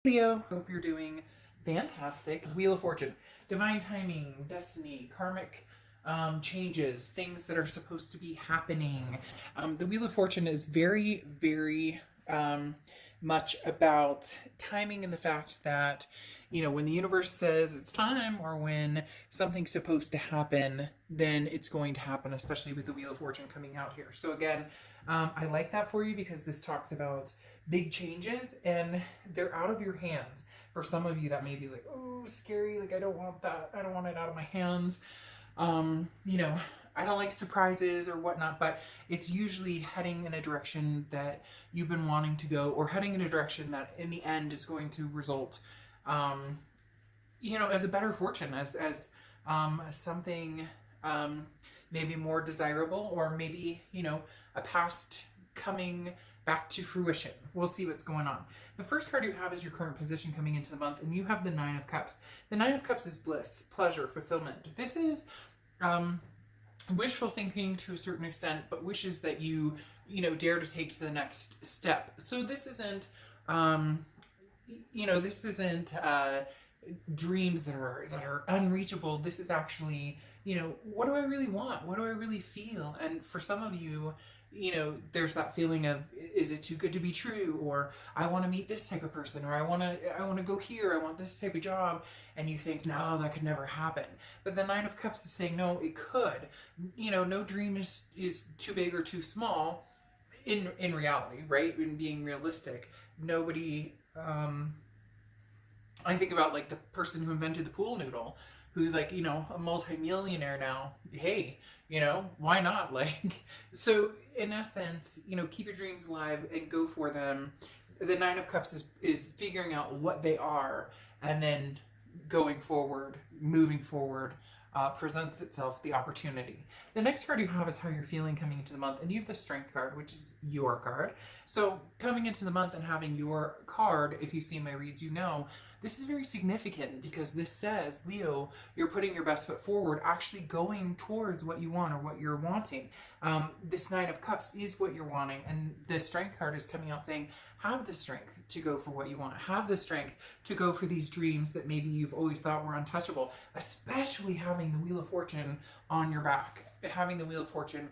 Leo, hope you're doing fantastic. Wheel of Fortune, divine timing, destiny, karmic changes, things that are supposed to be happening. The Wheel of Fortune is very much about timing and the fact that, when the universe says it's time or when something's supposed to happen, then it's going to happen, especially with the Wheel of Fortune coming out here. So again, I like that for you because this talks about big changes and they're out of your hands. For some of you, that may be like, oh, scary, like I don't want that, I don't want it out of my hands. I don't like surprises or whatnot, but it's usually heading in a direction that you've been wanting to go, or heading in a direction that in the end is going to result, as a better fortune, as something maybe more desirable, or maybe, a past coming back to fruition. We'll see what's going on. The first card you have is your current position coming into the month, and you have the Nine of Cups. The Nine of Cups is bliss, pleasure, fulfillment. This is wishful thinking to a certain extent, but wishes that you dare to take to the next step. So this isn't dreams that are unreachable. This is actually, what do I really want? What do I really feel? And for some of you, there's that feeling of, is it too good to be true? Or I want to meet this type of person, or I want to go here. I want this type of job. And you think, no, that could never happen. But the Nine of Cups is saying, no, it could. No dream is too big or too small in reality, right? In being realistic. Nobody, I think about like the person who invented the pool noodle, who's like, a multi-millionaire now. Hey, why not? Like, so in essence, keep your dreams alive and go for them. The Nine of Cups is figuring out what they are, and then going forward, moving forward, presents itself the opportunity. The next card you have is how you're feeling coming into the month, and you have the Strength card, which is your card. So coming into the month and having your card, if you see my reads, this is very significant because this says, Leo, you're putting your best foot forward, actually going towards what you want or what you're wanting. This Nine of Cups is what you're wanting, and the Strength card is coming out saying, have the strength to go for what you want. Have the strength to go for these dreams that maybe you've always thought were untouchable, especially having the Wheel of Fortune on your back, having the Wheel of Fortune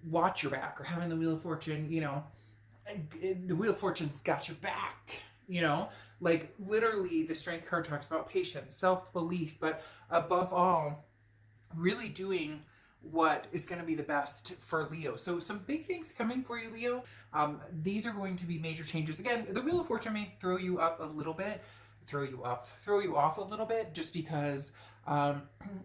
watch your back, or having the Wheel of Fortune, the Wheel of Fortune's got your back. Like literally the Strength card talks about patience, self-belief, but above all, really doing what is going to be the best for Leo. So some big things coming for you, Leo. These are going to be major changes. Again, the Wheel of Fortune may throw you up a little bit, throw you off a little bit, just because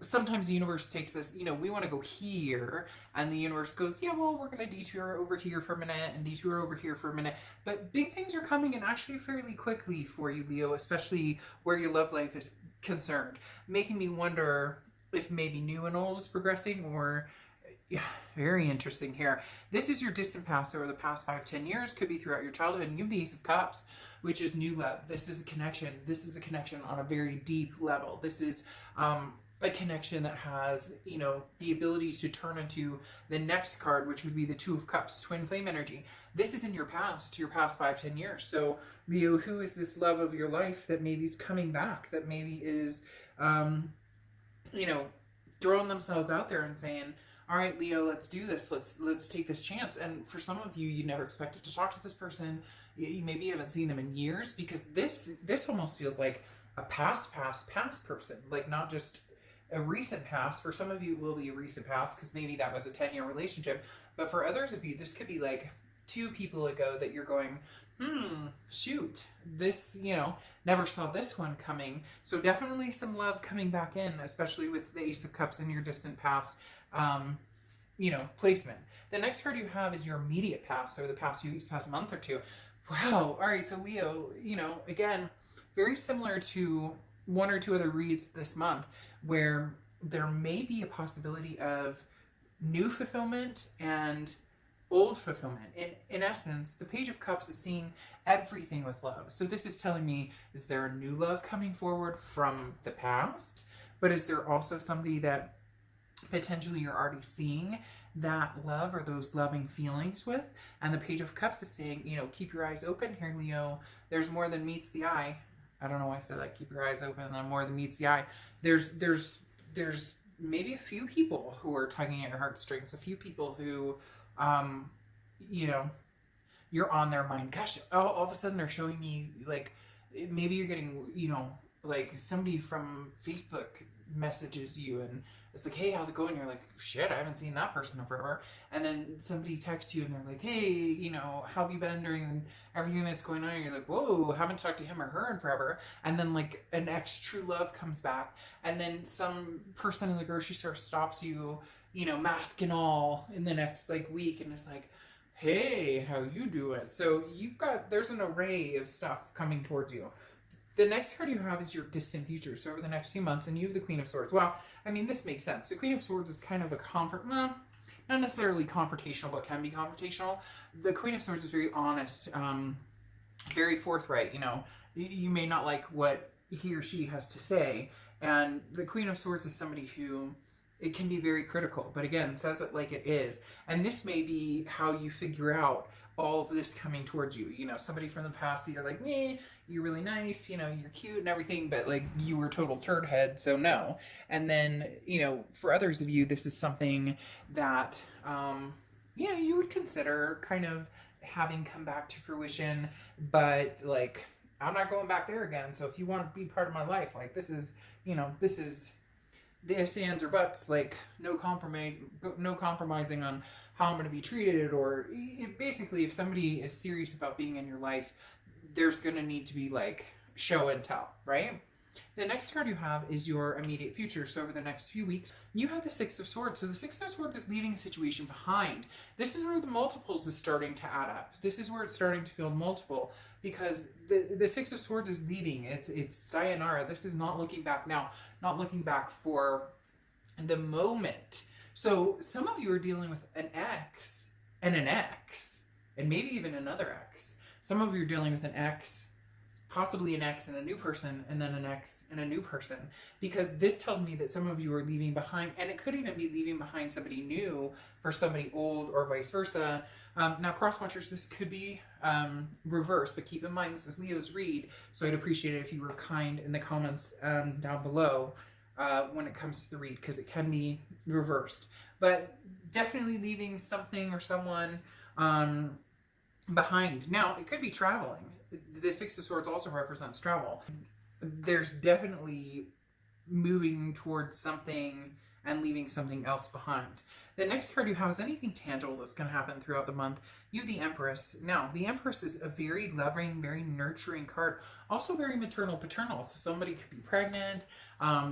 sometimes the universe takes us, we want to go here, and the universe goes, yeah, well, we're going to detour over here for a minute and detour over here for a minute. But big things are coming in actually fairly quickly for you, Leo, especially where your love life is concerned, making me wonder if maybe new and old is progressing, or yeah, very interesting here. This is your distant past over the past 5-10 years, could be throughout your childhood, and you have the Ace of Cups, which is new love. This is a connection. This is a connection on a very deep level. This is a connection that has, the ability to turn into the next card, which would be the Two of Cups, twin flame energy. This is in your past 5-10 years. So Leo, who is this love of your life that maybe is coming back, that maybe is, throwing themselves out there and saying, all right, Leo, let's do this. Let's take this chance. And for some of you, you never expected to talk to this person. Maybe you haven't seen them in years, because this almost feels like a past person, like not just a recent past. For some of you, it will be a recent past because maybe that was a 10-year relationship. But for others of you, this could be like 2 people ago that you're going, shoot, this, never saw this one coming. So definitely some love coming back in, especially with the Ace of Cups in your distant past, placement. The next card you have is your immediate past, or the past few weeks, past month or two. Wow. All right. So Leo, again, very similar to 1 or 2 other reads this month, where there may be a possibility of new fulfillment and old fulfillment. In essence, the Page of Cups is seeing everything with love. So this is telling me, is there a new love coming forward from the past? But is there also somebody that potentially you're already seeing that love or those loving feelings with? And the Page of Cups is saying, keep your eyes open here, Leo. There's more than meets the eye. I don't know why I said that. Keep your eyes open, and then more than meets the eye. There's maybe a few people who are tugging at your heartstrings. A few people who, um, you know, you're on their mind. Gosh, all of a sudden they're showing me like maybe you're getting, like somebody from Facebook messages you and it's like, hey, how's it going? You're like, shit, I haven't seen that person in forever. And then somebody texts you and they're like, hey, how have you been during everything that's going on? And you're like, whoa, haven't talked to him or her in forever. And then like an ex true love comes back, and then some person in the grocery store stops you, mask and all, in the next like week, and it's like, hey, how you doing? So there's an array of stuff coming towards you. The next card you have is your distant future. So over the next few months, and you have the Queen of Swords. Well, I mean, this makes sense. The Queen of Swords is kind of a not necessarily confrontational, but can be confrontational. The Queen of Swords is very honest, very forthright. You may not like what he or she has to say. And the Queen of Swords is somebody who, it can be very critical, but again, says it like it is. And this may be how you figure out all of this coming towards you. Somebody from the past that you're like, you're really nice, you're cute and everything, but like you were total turd head, so no. And then, for others of you, this is something that, you would consider kind of having come back to fruition, but like, I'm not going back there again. So if you want to be part of my life, like this is the ifs, ands, or buts, like no compromising on how I'm going to be treated, or basically if somebody is serious about being in your life, there's going to need to be like show and tell, right? The next card you have is your immediate future. So over the next few weeks, you have the Six of Swords. So the Six of Swords is leaving a situation behind. This is where the multiples is starting to add up. This is where it's starting to feel multiple, because the Six of Swords is leaving. It's sayonara. This is not looking back now, not looking back for the moment. So some of you are dealing with an ex, and maybe even another ex. Some of you are dealing with an ex, possibly an ex and a new person, and then an ex and a new person, because this tells me that some of you are leaving behind, and it could even be leaving behind somebody new for somebody old, or vice versa. Now, cross watchers, this could be reverse, but keep in mind this is Leo's read, so I'd appreciate it if you were kind in the comments down below when it comes to the read, because it can be reversed. But definitely leaving something or someone behind. Now, it could be traveling. The Six of Swords also represents travel. There's definitely moving towards something and leaving something else behind. The next card you have is anything tangible that's going to happen throughout the month. You have the Empress. Now, the Empress is a very loving, very nurturing card. Also very maternal, paternal. So somebody could be pregnant.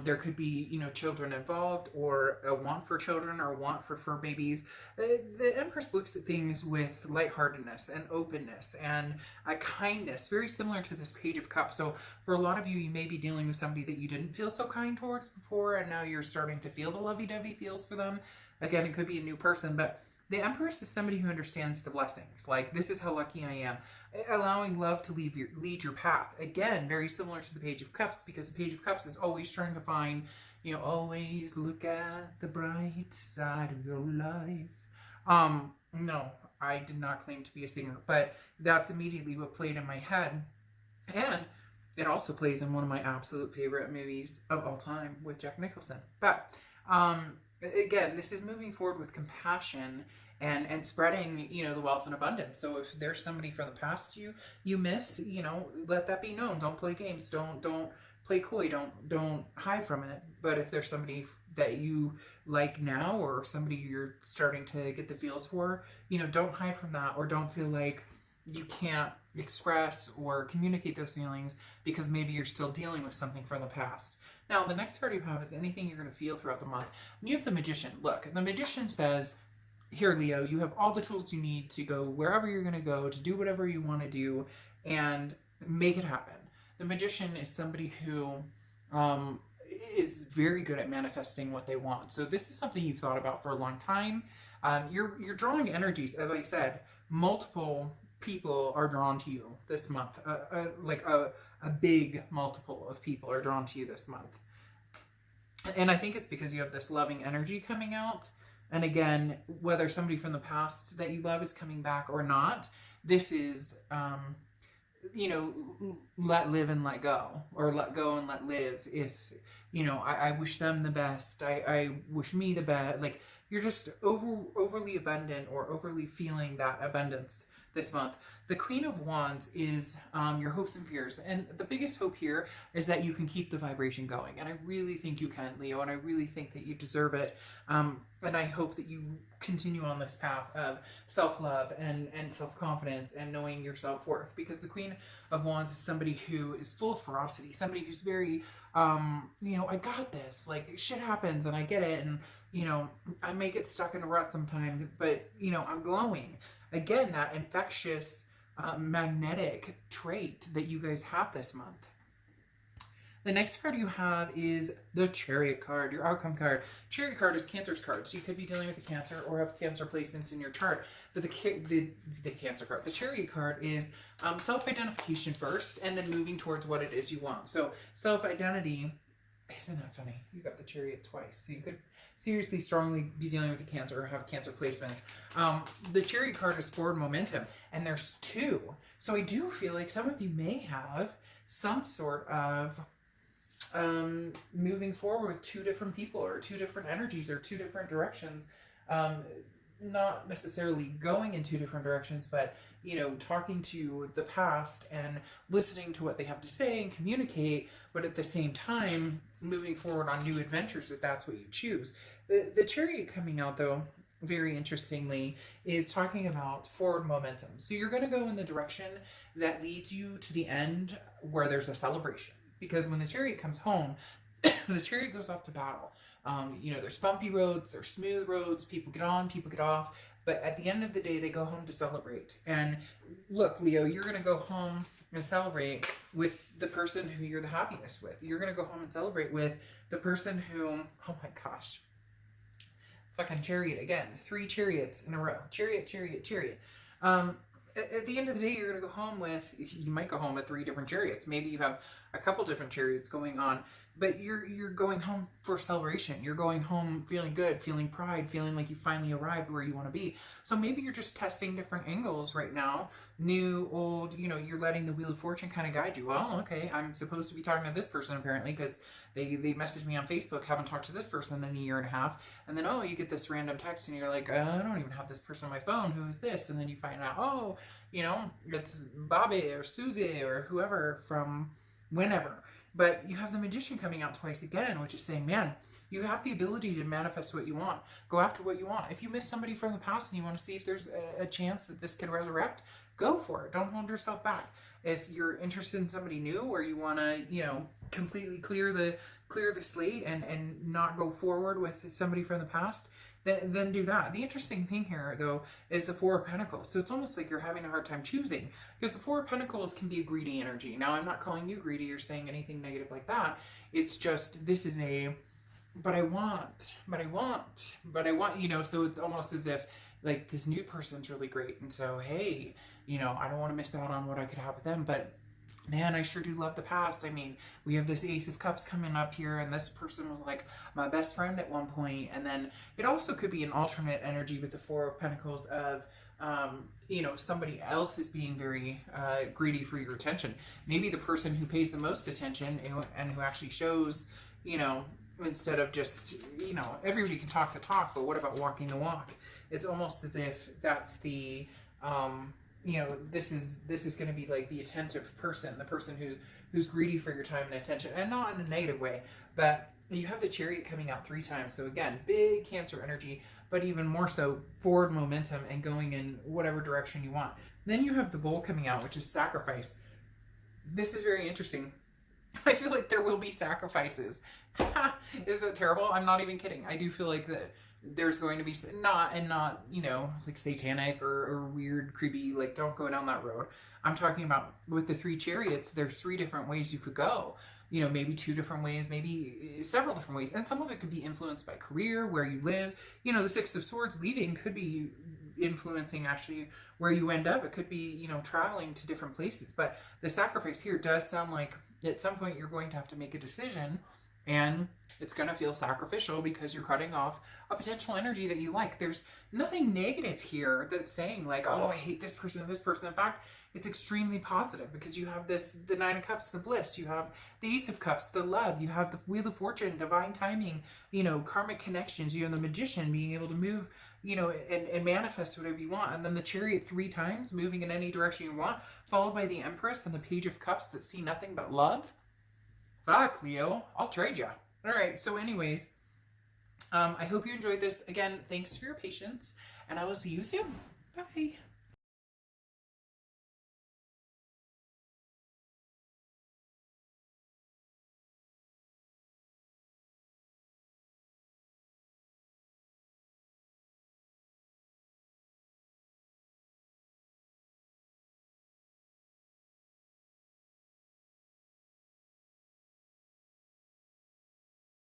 There could be, children involved, or a want for children, or a want for fur babies. The Empress looks at things with lightheartedness and openness and a kindness, very similar to this Page of Cups. So for a lot of you, you may be dealing with somebody that you didn't feel so kind towards before, and now you're starting to feel the lovey-dovey feels for them. Again, it could be a new person, but the Empress is somebody who understands the blessings. Like, this is how lucky I am. Allowing love to lead your path. Again, very similar to the Page of Cups, because the Page of Cups is always trying to find, always look at the bright side of your life. No, I did not claim to be a singer, but that's immediately what played in my head. And it also plays in one of my absolute favorite movies of all time with Jack Nicholson. But, again, this is moving forward with compassion and spreading, the wealth and abundance. So if there's somebody from the past you miss, let that be known. Don't play games. Don't play coy. Don't hide from it. But if there's somebody that you like now, or somebody you're starting to get the feels for, don't hide from that, or don't feel like you can't express or communicate those feelings because maybe you're still dealing with something from the past. Now, the next card you have is anything you're going to feel throughout the month. And you have the Magician. Look, the Magician says, here, Leo, you have all the tools you need to go wherever you're going to go, to do whatever you want to do, and make it happen. The Magician is somebody who is very good at manifesting what they want. So this is something you've thought about for a long time. You're drawing energies, as I said. Multiple people are drawn to you this month. A big multiple of people are drawn to you this month. And I think it's because you have this loving energy coming out. And again, whether somebody from the past that you love is coming back or not, this is you know, let live and let go, or let go and let live. If, you know, I wish them the best, I wish me the best. Like, you're just overly abundant, or overly feeling that abundance this month. The Queen of Wands is your hopes and fears. And the biggest hope here is that you can keep the vibration going. And I really think you can, Leo, and I really think that you deserve it. And I hope that you continue on this path of self-love and self-confidence and knowing your self-worth. Because the Queen of Wands is somebody who is full of ferocity, somebody who's very, you know, I got this. Like, shit happens and I get it. And, you know, I may get stuck in a rut sometimes, but, you know, I'm glowing. Again, that infectious, magnetic trait that you guys have this month. The next card you have is the Chariot card, your outcome card. Chariot card is Cancer's card, so you could be dealing with a Cancer or have Cancer placements in your chart. But the Cancer card, the Chariot card is self-identification first, and then moving towards what it is you want. So self-identity, isn't that funny? You got the Chariot twice, so you could seriously, strongly be dealing with a Cancer or have Cancer placements. The Chariot card is forward momentum, and there's two. So I do feel like some of you may have some sort of moving forward with two different people, or two different energies, or two different directions. Not necessarily going in two different directions, but, you know, talking to the past and listening to what they have to say and communicate, but at the same time moving forward on new adventures if that's what you choose. The Chariot coming out, though, very interestingly, is talking about forward momentum. So you're going to go in the direction that leads you to the end, where there's a celebration. Because when the Chariot comes home, the Chariot goes off to battle. You know, there's bumpy roads, there's smooth roads, people get on, people get off, but at the end of the day, they go home to celebrate. And look, Leo, you're going to go home and celebrate with the person who you're the happiest with. You're going to go home and celebrate with the person who, oh my gosh, fucking Chariot again. 3 chariots in a row. Chariot, Chariot, Chariot. At the end of the day, you're going to go home with, you might go home with 3 different chariots. Maybe you have a couple different chariots going on, but you're going home for celebration. You're going home feeling good, feeling pride, feeling like you finally arrived where you want to be. So maybe you're just testing different angles right now. New, old, you know, you're letting the Wheel of Fortune kind of guide you. Well, okay, I'm supposed to be talking to this person apparently because they messaged me on Facebook, haven't talked to this person in a year and a half. And then, oh, you get this random text and you're like, I don't even have this person on my phone. Who is this? And then you find out, oh, you know, it's Bobby or Susie or whoever from whenever. But you have the Magician coming out twice again, which is saying, man, you have the ability to manifest what you want. Go after what you want. If you miss somebody from the past and you want to see if there's a chance that this could resurrect, go for it. Don't hold yourself back. If you're interested in somebody new, or you want to, you know, completely clear the slate and not go forward with somebody from the past, then do that. The interesting thing here, though, is the Four of Pentacles. So it's almost like you're having a hard time choosing, because the Four of Pentacles can be a greedy energy. Now, I'm not calling you greedy or saying anything negative like that. It's just, this is a, but I want, you know, so it's almost as if, like, this new person's really great. And so, hey, you know, I don't want to miss out on what I could have with them, but man, I sure do love the past. I mean, we have this Ace of Cups coming up here, and this person was like my best friend at one point. And then it also could be an alternate energy with the Four of Pentacles of, you know, somebody else is being very greedy for your attention. Maybe the person who pays the most attention and who actually shows, you know, instead of just, you know, everybody can talk the talk, but what about walking the walk? It's almost as if that's the, you know, this is going to be like the attentive person, the person who's greedy for your time and attention, and not in a negative way. But you have the Chariot coming out 3 times. So again, big Cancer energy, but even more so forward momentum and going in whatever direction you want. Then you have the Bull coming out, which is sacrifice. This is very interesting. I feel like there will be sacrifices. Is that terrible? I'm not even kidding. I do feel like that there's going to be not, you know, like satanic or weird, creepy, like, don't go down that road. I'm talking about with the 3 chariots, there's 3 different ways you could go. You know, maybe 2 different ways, maybe several different ways. And some of it could be influenced by career, where you live. You know, the 6 of Swords leaving could be influencing actually where you end up. It could be, you know, traveling to different places. But the sacrifice here does sound like at some point you're going to have to make a decision And it's going to feel sacrificial because you're cutting off a potential energy that you like. There's nothing negative here that's saying like, oh, I hate this person and this person. In fact, it's extremely positive because you have this, the Nine of Cups, the bliss, you have the Ace of Cups, the love, you have the Wheel of Fortune, divine timing, you know, karmic connections, you have the Magician being able to move, you know, and manifest whatever you want. And then the Chariot 3 times, moving in any direction you want, followed by the Empress and the Page of Cups that see nothing but love. Fuck, Leo, I'll trade you. All right, so anyways, I hope you enjoyed this. Again, thanks for your patience, and I will see you soon. Bye.